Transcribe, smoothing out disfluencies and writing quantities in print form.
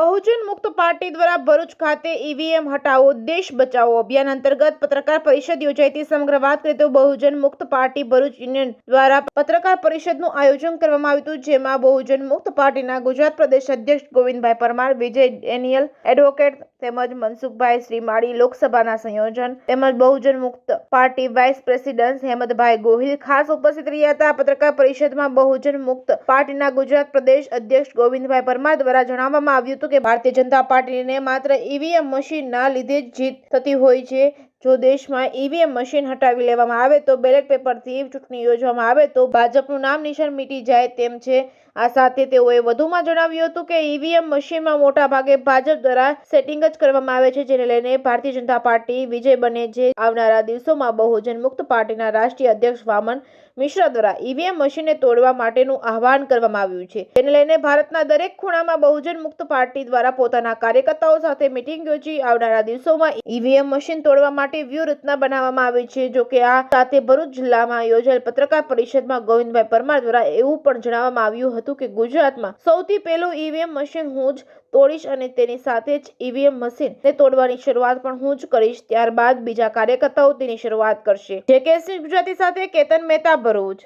બહુજન મુક્ત પાર્ટી દ્વારા ભરૂચ ખાતે ઈવીએમ હટાવો દેશ બચાવો અભિયાન અંતર્ગત પત્રકાર પરિષદ યોજાઈ હતી। સમગ્ર વાત કરીએ તો બહુજન મુક્ત પાર્ટી ભરૂચ યુનિયન દ્વારા પત્રકાર પરિષદનું આયોજન કરવામાં આવ્યું હતું, જેમાં બહુજન મુક્ત પાર્ટીના ગુજરાત પ્રદેશ અધ્યક્ષ ગોવિંદભાઈ પરમાર, વિજય ડેનિયલ એડવોકેટ તેમજ મનસુખભાઈ શ્રીમાળી, લોકસભાના સંયોજન તેમજ બહુજન મુક્ત પાર્ટી વાઇસ પ્રેસિડેન્ટ હેમંતભાઈ ગોહિલ ખાસ ઉપસ્થિત રહ્યા હતા। પત્રકાર પરિષદમાં બહુજન મુક્ત પાર્ટીના ગુજરાત પ્રદેશ અધ્યક્ષ ગોવિંદભાઈ પરમાર દ્વારા જણાવવામાં આવ્યું કે ભારતીય જનતા પાર્ટીને માત્ર ઈવીએમ મશીનના લીધે જ જીત થતી હોય છે। જો દેશમાં ઈવીએમ મશીન હટાવી લેવામાં આવે તો બેલેટ પેપરથી ચૂંટણી યોજવામાં આવે તો ભાજપનું નામ નિશાન મીટી જાય તેમ છે। આ સાથે તેઓએ વધુમાં જણાવ્યું હતું કે ઈવીએમ મશીનમાં મોટા ભાગે ભાજપ દ્વારા સેટિંગ જ કરવામાં આવે છે, જેને લઈને ભારતીય જનતા પાર્ટી વિજય બને છે। આવનારા દિવસોમાં બહુજન મુક્ત પાર્ટીના રાષ્ટ્રીય અધ્યક્ષ વામન મિશ્રા દ્વારા ઈવીએમ મશીનને તોડવા માટેનું આહવાન કરવામાં આવ્યું છે, જેને લઈને ભારતના દરેક ખૂણામાં બહુજન મુક્ત પાર્ટી દ્વારા પોતાના કાર્યકર્તાઓ સાથે મીટિંગ યોજી આવનારા દિવસોમાં ઈવીએમ મશીન તોડવા માટે વ્યૂહરચના બનાવવામાં આવી છે। જો કે આ સાથે ભરૂચ જિલ્લામાં યોજાયેલ પત્રકાર પરિષદમાં ગોવિંદભાઈ પરમાર દ્વારા એવું પણ જણાવવામાં આવ્યું હતું કે ગુજરાતમાં સૌથી પહેલું ઈવીએમ મશીન હું જ તોડીશ અને તેની સાથે જ ઈવીએમ મશીનને તોડવાની શરૂઆત પણ હું જ કરીશ, ત્યારબાદ બીજા કાર્યકર્તાઓ તેની શરૂઆત કરશે। જે કેસની ગુજરાતી સાથે કેતન મહેતા, ભરૂચ।